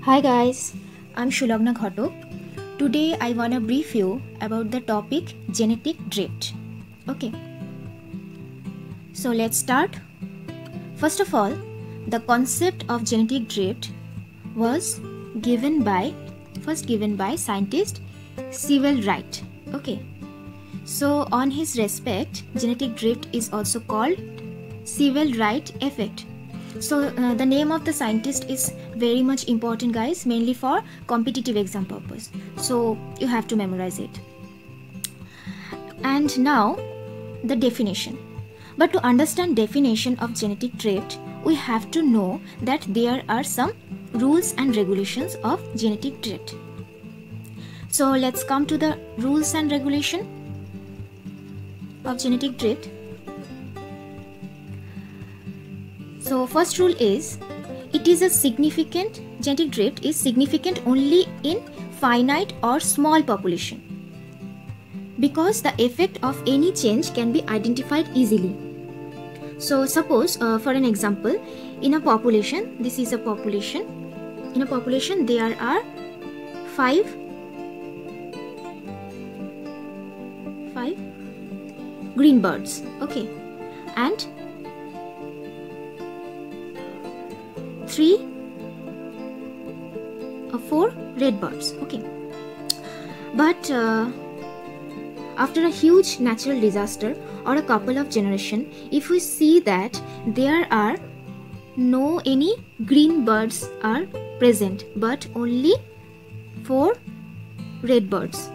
Hi guys, I'm Shulagna Ghatok. Today I wanna brief you about the topic genetic drift. Okay, so let's start. First of all, the concept of genetic drift was first given by scientist Sewell Wright. Okay, so on his respect, genetic drift is also called Sewell Wright effect. So the name of the scientist is very much important, guys, mainly for competitive exam purpose. So you have to memorize it. And now the definition. But to understand definition of genetic drift, we have to know that there are some rules and regulations of genetic drift. So let's come to the rules and regulation of genetic drift. So first rule is, genetic drift is significant only in finite or small population, because the effect of any change can be identified easily. So suppose for an example, in a population, this is a population, in a population there are five green birds, okay, and 3 or 4 red birds, okay. But after a huge natural disaster or a couple of generations, if we see that there are no any green birds are present but only 4 red birds,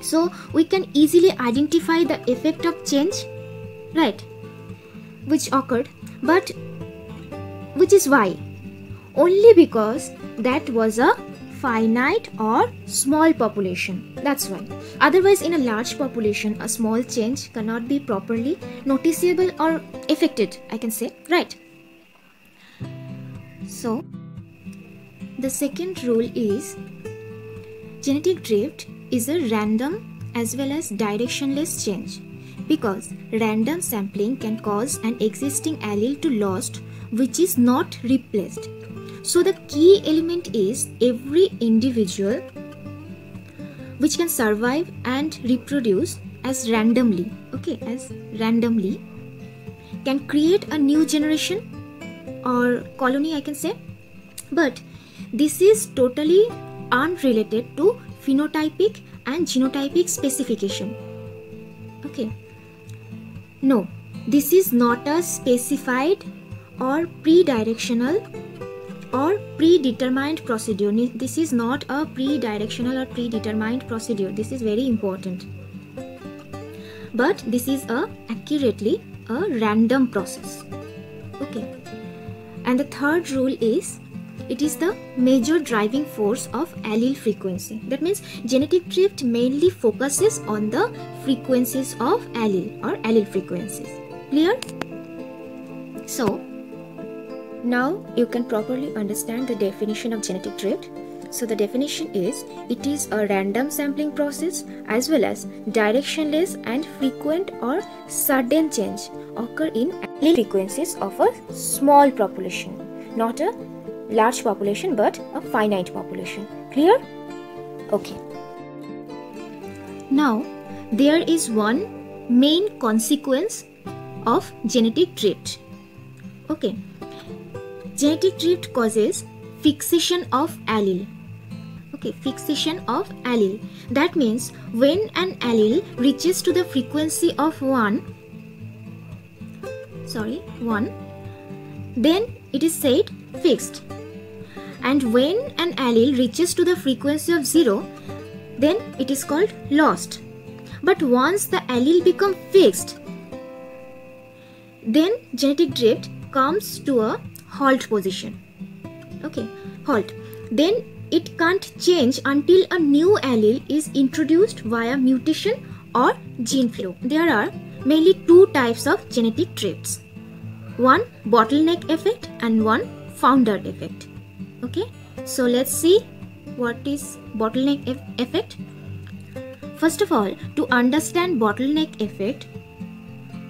so we can easily identify the effect of change, right, which occurred. But which is why? Only because that was a finite or small population. That's why. Otherwise, in a large population, a small change cannot be properly noticeable or affected, I can say, right? So, the second rule is, genetic drift is a random as well as directionless change, because random sampling can cause an existing allele to lost which is not replaced. So the key element is every individual which can survive and reproduce as randomly, okay, as randomly, can create a new generation or colony, I can say. But this is totally unrelated to phenotypic and genotypic specification. Okay, no, this is not a specified or pre-directional or predetermined procedure. This is not a pre-directional or predetermined procedure. This is very important. But this is accurately a random process. Okay. And the third rule is, it is the major driving force of allele frequency. That means genetic drift mainly focuses on the frequencies of allele or allele frequencies. Clear? So, now you can properly understand the definition of genetic drift. So the definition is, it is a random sampling process as well as directionless and frequent or sudden change occur in allele frequencies of a small population, not a large population but a finite population. Clear? Okay. Now there is one main consequence of genetic drift. Okay. Genetic drift causes fixation of allele. Okay, fixation of allele. That means when an allele reaches to the frequency of 1, then it is said fixed. And when an allele reaches to the frequency of 0, then it is called lost. But once the allele becomes fixed, then genetic drift comes to a halt position. Okay, halt. Then it can't change until a new allele is introduced via mutation or gene flow. There are mainly 2 types of genetic drifts. One bottleneck effect and one founder effect. Okay, so let's see what is bottleneck effect. First of all, to understand bottleneck effect,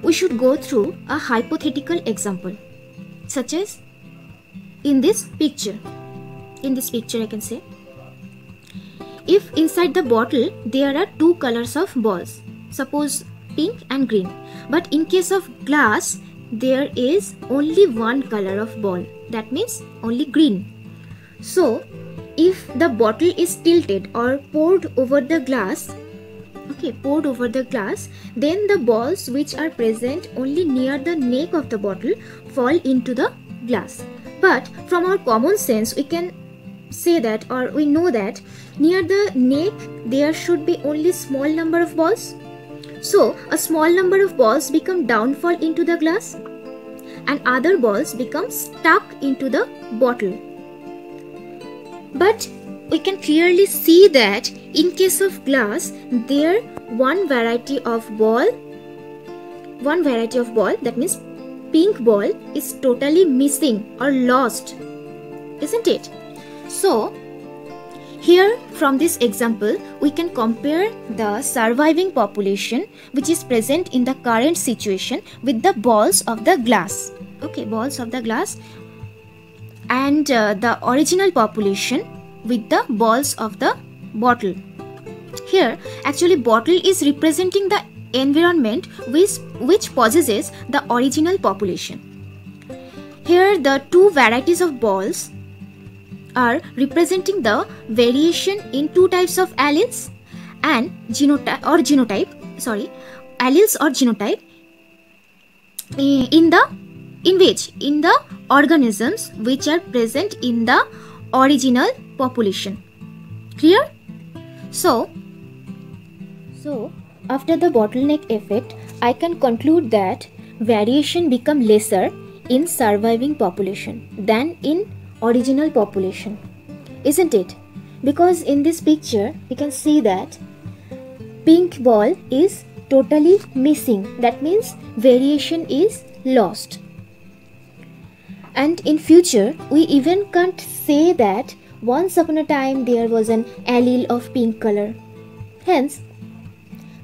we should go through a hypothetical example, such as in this picture. in this picture I can say, if inside the bottle there are two colors of balls, suppose pink and green, but in case of glass there is only one color of ball, that means only green. So if the bottle is tilted or poured over the glass, poured over the glass, then the balls which are present only near the neck of the bottle fall into the glass. But from our common sense we can say that, or we know that near the neck there should be only small number of balls. So a small number of balls become downfall into the glass and other balls become stuck into the bottle. But we can clearly see that in case of glass, there one variety of ball, that means pink ball, is totally missing or lost, isn't it? So here from this example we can compare the surviving population which is present in the current situation with the balls of the glass, balls of the glass, and the original population with the balls of the bottle. Here actually bottle is representing the environment which possesses the original population. Here the two varieties of balls are representing the variation in two types of alleles and genotype in the organisms which are present in the original population. Clear? So after the bottleneck effect, I can conclude that variation become lesser in surviving population than in original population, isn't it? Because in this picture you can see that pink ball is totally missing, that means variation is lost. And in future we even can't say that once upon a time there was an allele of pink color. Hence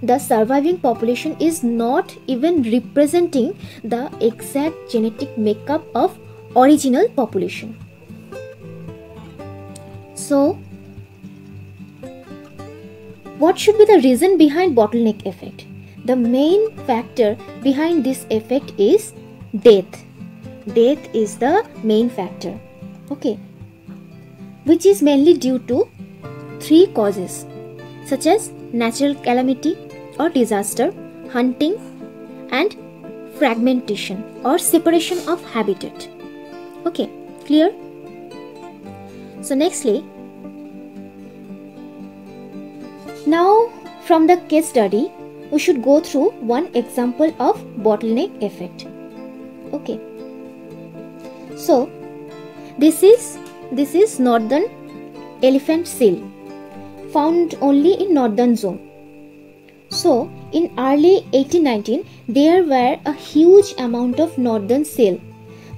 the surviving population is not even representing the exact genetic makeup of original population. So what should be the reason behind bottleneck effect? The main factor behind this effect is death. Death is the main factor, which is mainly due to three causes such as natural calamity or disaster, hunting, and fragmentation or separation of habitat. Clear? So nextly, now from the case study we should go through one example of bottleneck effect. So this is northern elephant seal found only in northern zone. So in early 1819 there were a huge amount of northern seal,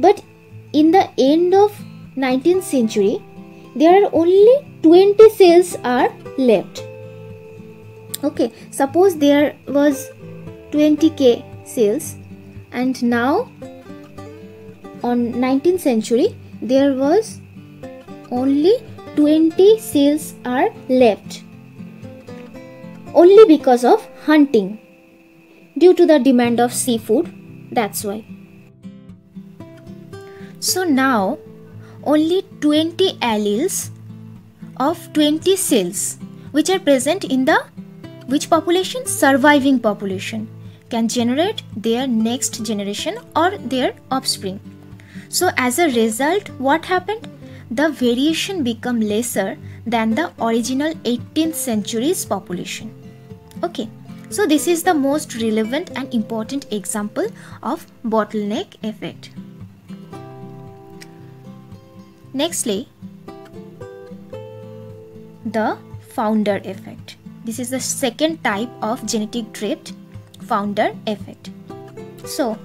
but in the end of 19th century there are only 20 seals are left. Suppose there was 20k seals and now on 19th century there was only 20 seals are left, only because of hunting due to the demand of seafood, that's why. So now only 20 alleles of 20 seals which are present in the which population? Surviving population can generate their next generation or their offspring. So as a result, what happened? The variation become lesser than the original 18th century's population. So this is the most relevant and important example of bottleneck effect. Nextly, the founder effect. This is the second type of genetic drift, founder effect. So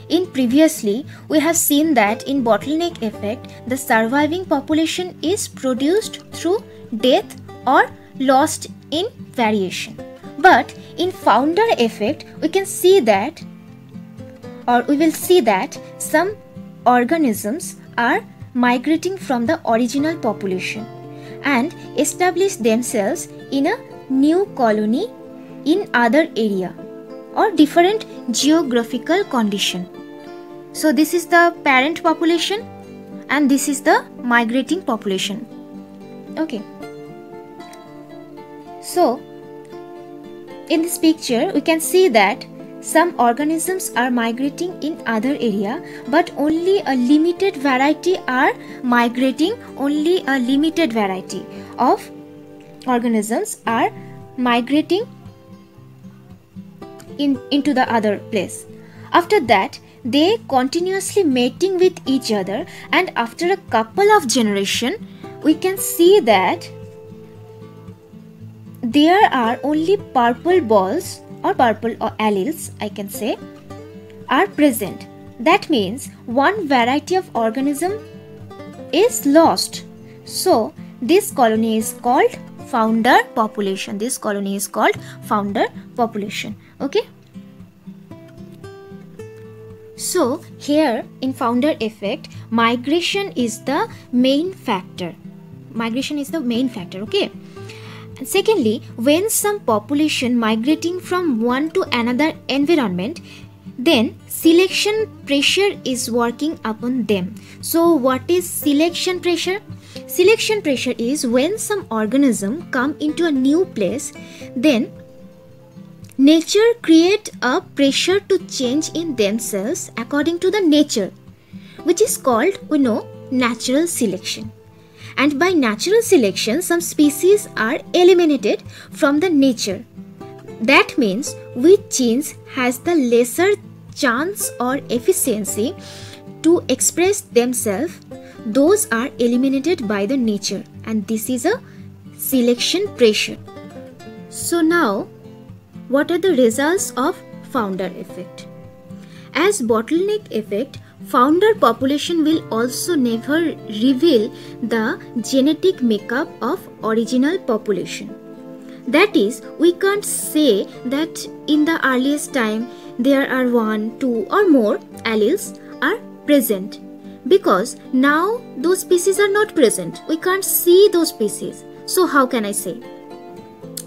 in previously we have seen that in bottleneck effect the surviving population is produced through death or lost in variation. But in founder effect we can see that, or we will see that some organisms are migrating from the original population and establish themselves in a new colony in other area or different geographical condition. So this is the parent population and this is the migrating population. Okay. So in this picture we can see that some organisms are migrating in other area, but only a limited variety are migrating. Only a limited variety of organisms are migrating into the other place. After that, they continuously mating with each other, and after a couple of generations, we can see that there are only purple balls or purple alleles, I can say, are present. That means one variety of organism is lost. So this colony is called founder population. This colony is called founder population. Okay. So here in founder effect, migration is the main factor. Migration is the main factor. Okay. And secondly, when some population migrating from one to another environment, then selection pressure is working upon them. So what is selection pressure? Selection pressure is when some organism come into a new place, then nature create a pressure to change in themselves according to the nature, which is called, we know, natural selection. And by natural selection, some species are eliminated from the nature. That means which genes has the lesser chance or efficiency to express themselves, those are eliminated by the nature, and this is a selection pressure. So now, what are the results of founder effect? As bottleneck effect, founder population will also never reveal the genetic makeup of original population. That is, we can't say that in the earliest time there are 1, 2 or more alleles are present, because now those species are not present. We can't see those species. So how can I say?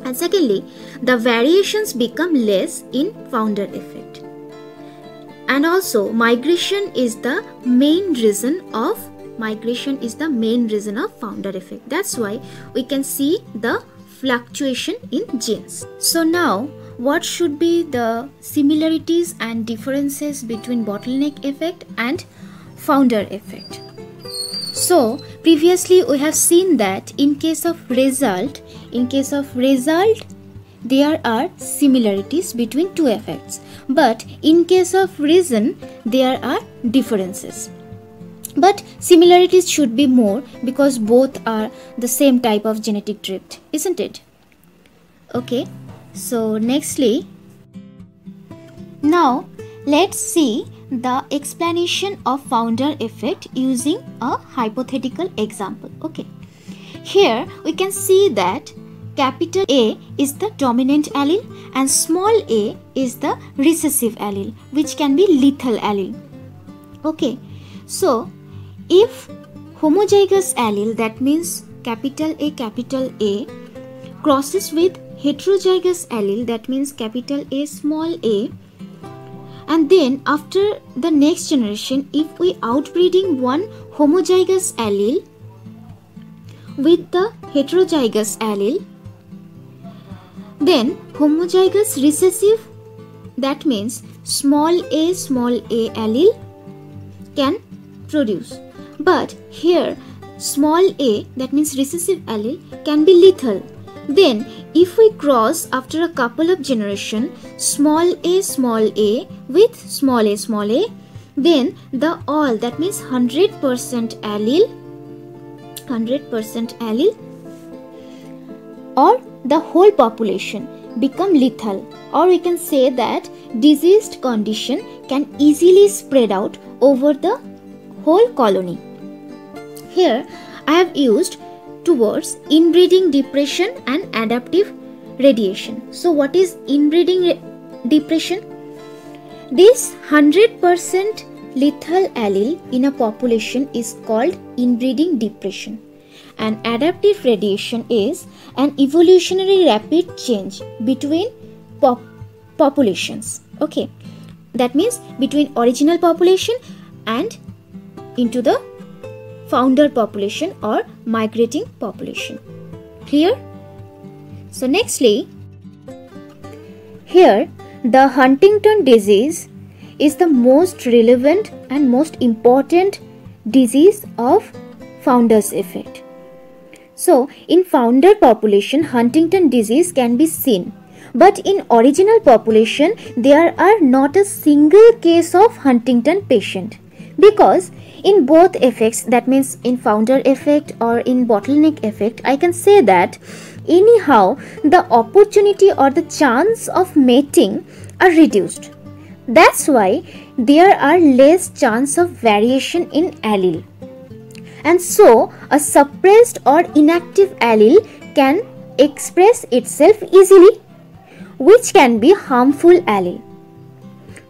And secondly, the variations become less in founder effect. And also migration is the main reason of founder effect. That's why we can see the fluctuation in genes. So now, what should be the similarities and differences between bottleneck effect and founder effect? So previously we have seen that in case of result, there are similarities between two effects, but in case of reason there are differences. But similarities should be more because both are the same type of genetic drift, isn't it? Okay, so nextly, now let's see the explanation of founder effect using a hypothetical example. Okay, here we can see that capital A is the dominant allele and small a is the recessive allele, which can be lethal allele. Okay, so if homozygous allele, that means capital A crosses with heterozygous allele, that means capital A small a, and then after the next generation, if we outbreeding one homozygous allele with the heterozygous allele, then homozygous recessive, that means small a allele can produce. But here small a, that means recessive allele, can be lethal. Then if we cross after a couple of generations small a with small a, then the all, that means 100% allele or the whole population become lethal, or we can say that diseased condition can easily spread out over the whole colony. Here I have used two words, inbreeding depression and adaptive radiation. So what is inbreeding depression? This 100% lethal allele in a population is called inbreeding depression. And adaptive radiation is an evolutionary rapid change between populations. Okay, that means between original population and into the founder population or migrating population. Clear? So nextly, here the Huntington disease is the most relevant and most important disease of founder's effect. So in founder population, Huntington disease can be seen, but in original population there are not a single case of Huntington patient, because in both effects, that means in founder effect or in bottleneck effect, I can say that anyhow the opportunity or the chance of mating are reduced. That's why there are less chance of variation in allele. And so a suppressed or inactive allele can express itself easily, which can be harmful allele.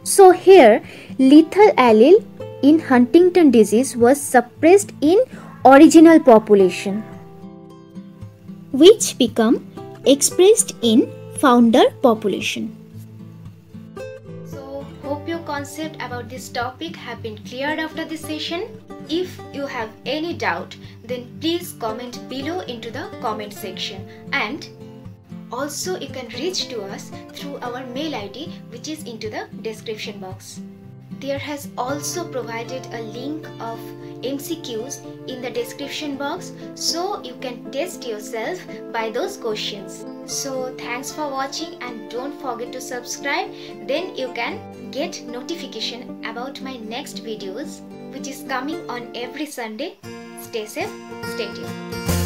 So here lethal allele in Huntington disease was suppressed in original population, which become expressed in founder population. So hope your concept about this topic have been cleared after this session. If you have any doubt, then please comment below into the comment section, and also you can reach to us through our mail ID, which is into the description box. There has also provided a link of MCQs in the description box, so you can test yourself by those questions. So thanks for watching, and don't forget to subscribe, then you can get notification about my next videos, which is coming on every Sunday. Stay safe, stay tuned.